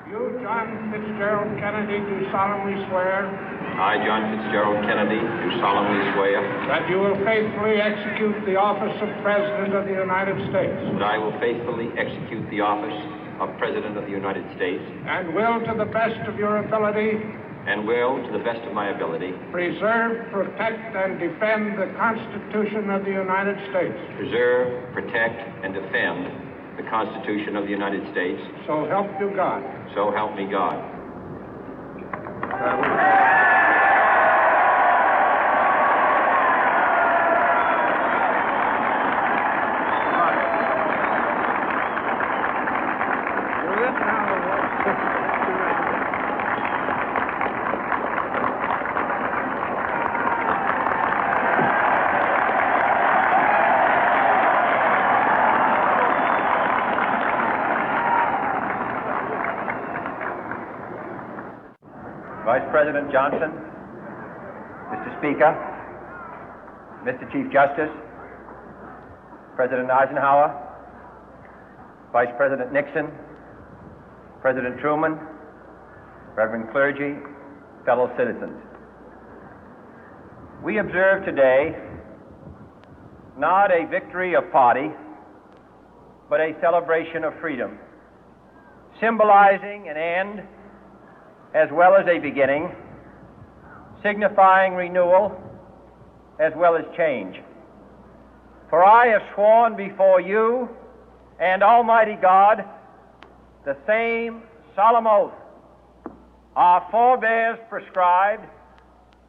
You, John Fitzgerald Kennedy, do solemnly swear. I, John Fitzgerald Kennedy, do solemnly swear. That you will faithfully execute the office of President of the United States. That I will faithfully execute the office of President of the United States. And will, to the best of your ability. And will, to the best of my ability. Preserve, protect, and defend the Constitution of the United States. Preserve, protect, and defend the Constitution of the United States. So help you God. So help me God. Vice President Johnson, Mr. Speaker, Mr. Chief Justice, President Eisenhower, Vice President Nixon, President Truman, Reverend clergy, fellow citizens. We observe today not a victory of party, but a celebration of freedom, symbolizing an end as well as a beginning, signifying renewal as well as change. For I have sworn before you and Almighty God the same solemn oath our forebears prescribed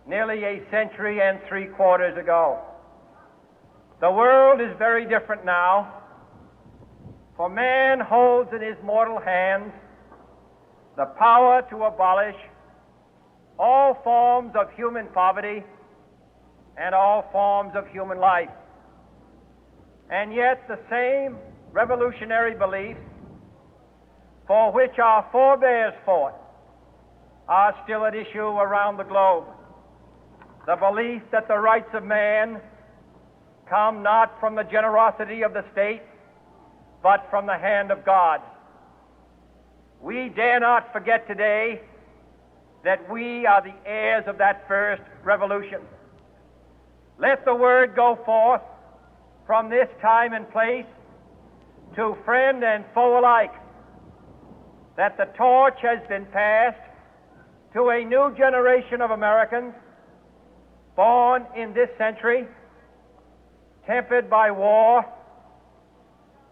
nearly a century and 3/4 ago. The world is very different now, for man holds in his mortal hands the power to abolish all forms of human poverty and all forms of human life. And yet the same revolutionary beliefs for which our forebears fought are still at issue around the globe. The belief that the rights of man come not from the generosity of the state, but from the hand of God. We dare not forget today that we are the heirs of that first revolution. Let the word go forth from this time and place to friend and foe alike that the torch has been passed to a new generation of Americans born in this century, tempered by war,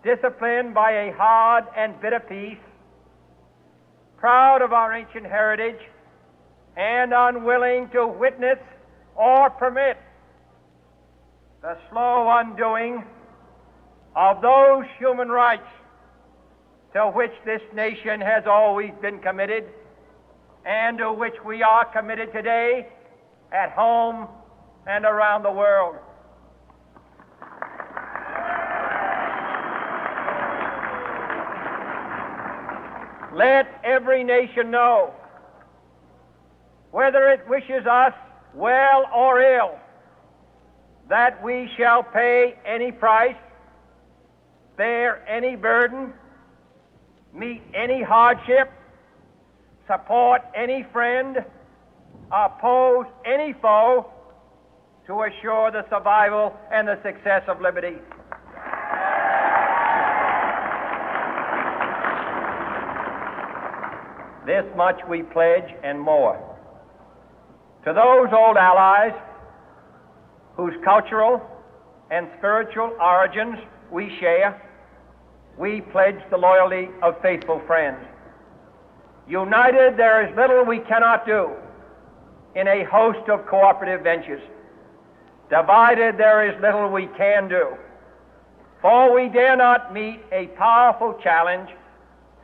disciplined by a hard and bitter peace, proud of our ancient heritage, and unwilling to witness or permit the slow undoing of those human rights to which this nation has always been committed and to which we are committed today at home and around the world. Let every nation know, whether it wishes us well or ill, that we shall pay any price, bear any burden, meet any hardship, support any friend, oppose any foe to assure the survival and the success of liberty. This much we pledge and more. To those old allies whose cultural and spiritual origins we share, we pledge the loyalty of faithful friends. United, there is little we cannot do in a host of cooperative ventures. Divided, there is little we can do, for we dare not meet a powerful challenge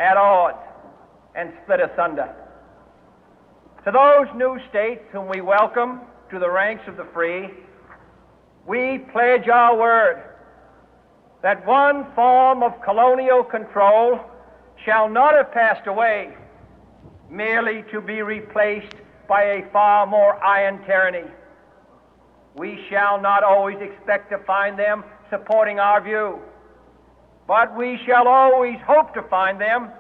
at odds and split asunder. To those new states whom we welcome to the ranks of the free, we pledge our word that one form of colonial control shall not have passed away, merely to be replaced by a far more iron tyranny. We shall not always expect to find them supporting our view, but we shall always hope to find them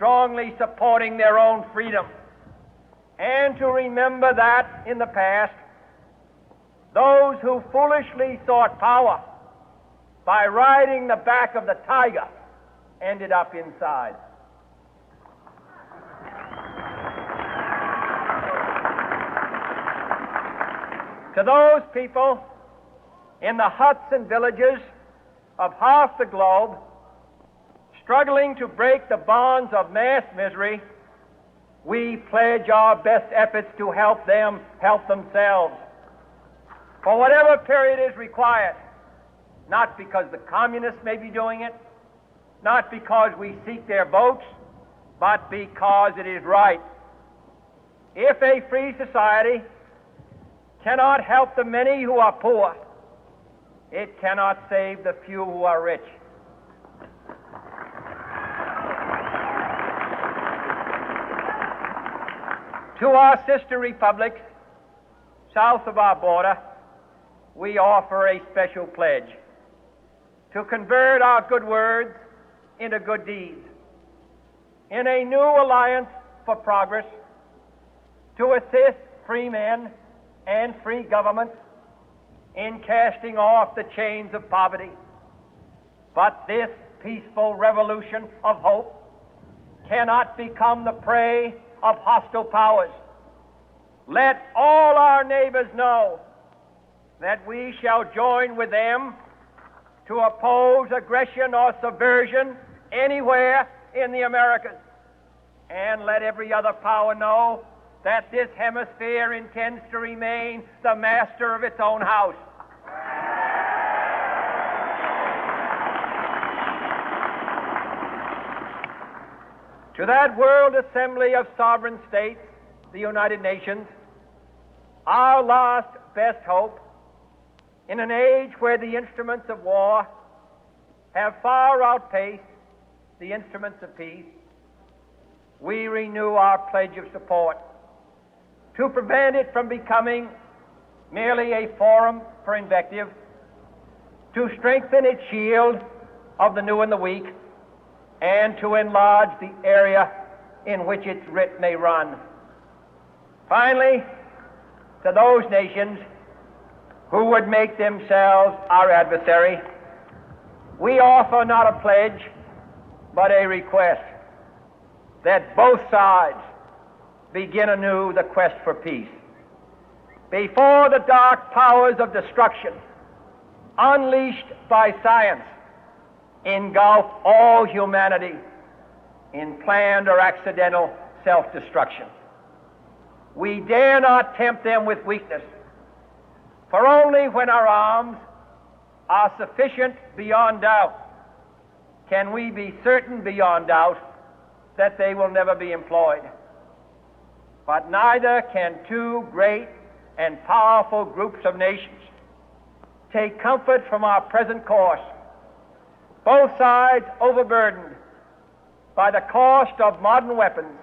strongly supporting their own freedom, and to remember that in the past, those who foolishly sought power by riding the back of the tiger ended up inside. To those people in the huts and villages of half the globe struggling to break the bonds of mass misery, we pledge our best efforts to help them help themselves for whatever period is required, not because the communists may be doing it, not because we seek their votes, but because it is right. If a free society cannot help the many who are poor, it cannot save the few who are rich. To our sister republics south of our border, we offer a special pledge to convert our good words into good deeds, in a new alliance for progress, to assist free men and free governments in casting off the chains of poverty. But this peaceful revolution of hope cannot become the prey of hostile powers. Let all our neighbors know that we shall join with them to oppose aggression or subversion anywhere in the Americas. And let every other power know that this hemisphere intends to remain the master of its own house. To that World Assembly of Sovereign States, the United Nations, our last best hope, in an age where the instruments of war have far outpaced the instruments of peace, we renew our pledge of support to prevent it from becoming merely a forum for invective, to strengthen its shield of the new and the weak, and to enlarge the area in which its writ may run. Finally, to those nations who would make themselves our adversary, we offer not a pledge, but a request that both sides begin anew the quest for peace. Before the dark powers of destruction, unleashed by science, engulf all humanity in planned or accidental self-destruction, we dare not tempt them with weakness, for only when our arms are sufficient beyond doubt can we be certain beyond doubt that they will never be employed. But neither can two great and powerful groups of nations take comfort from our present course, both sides overburdened by the cost of modern weapons,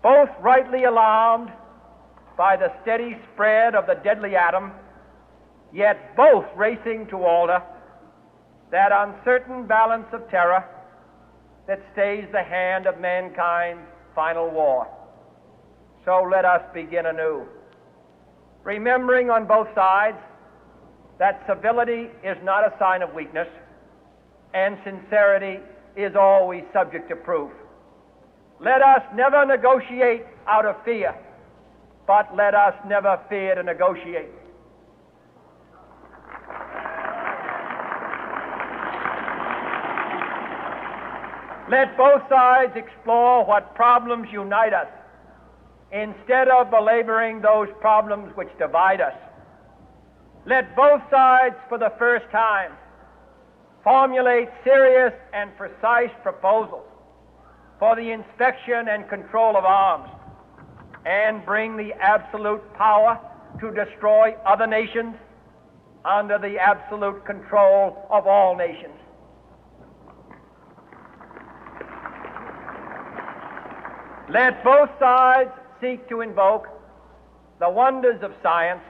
both rightly alarmed by the steady spread of the deadly atom, yet both racing to alter that uncertain balance of terror that stays the hand of mankind's final war. So let us begin anew, remembering on both sides that civility is not a sign of weakness, and sincerity is always subject to proof. Let us never negotiate out of fear, but let us never fear to negotiate. Let both sides explore what problems unite us, instead of belaboring those problems which divide us. Let both sides, for the first time, formulate serious and precise proposals for the inspection and control of arms, and bring the absolute power to destroy other nations under the absolute control of all nations. Let both sides seek to invoke the wonders of science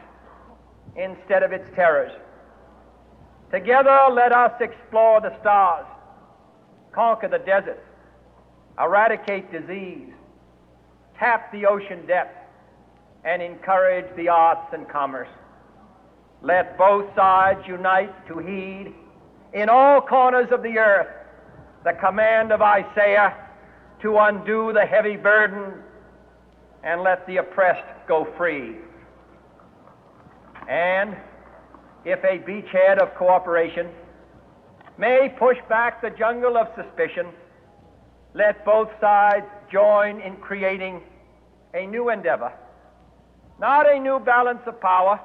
instead of its terrors. Together, let us explore the stars, conquer the deserts, eradicate disease, tap the ocean depth, and encourage the arts and commerce. Let both sides unite to heed in all corners of the earth the command of Isaiah to undo the heavy burden and let the oppressed go free. And if a beachhead of cooperation may push back the jungle of suspicion, let both sides join in creating a new endeavor, not a new balance of power,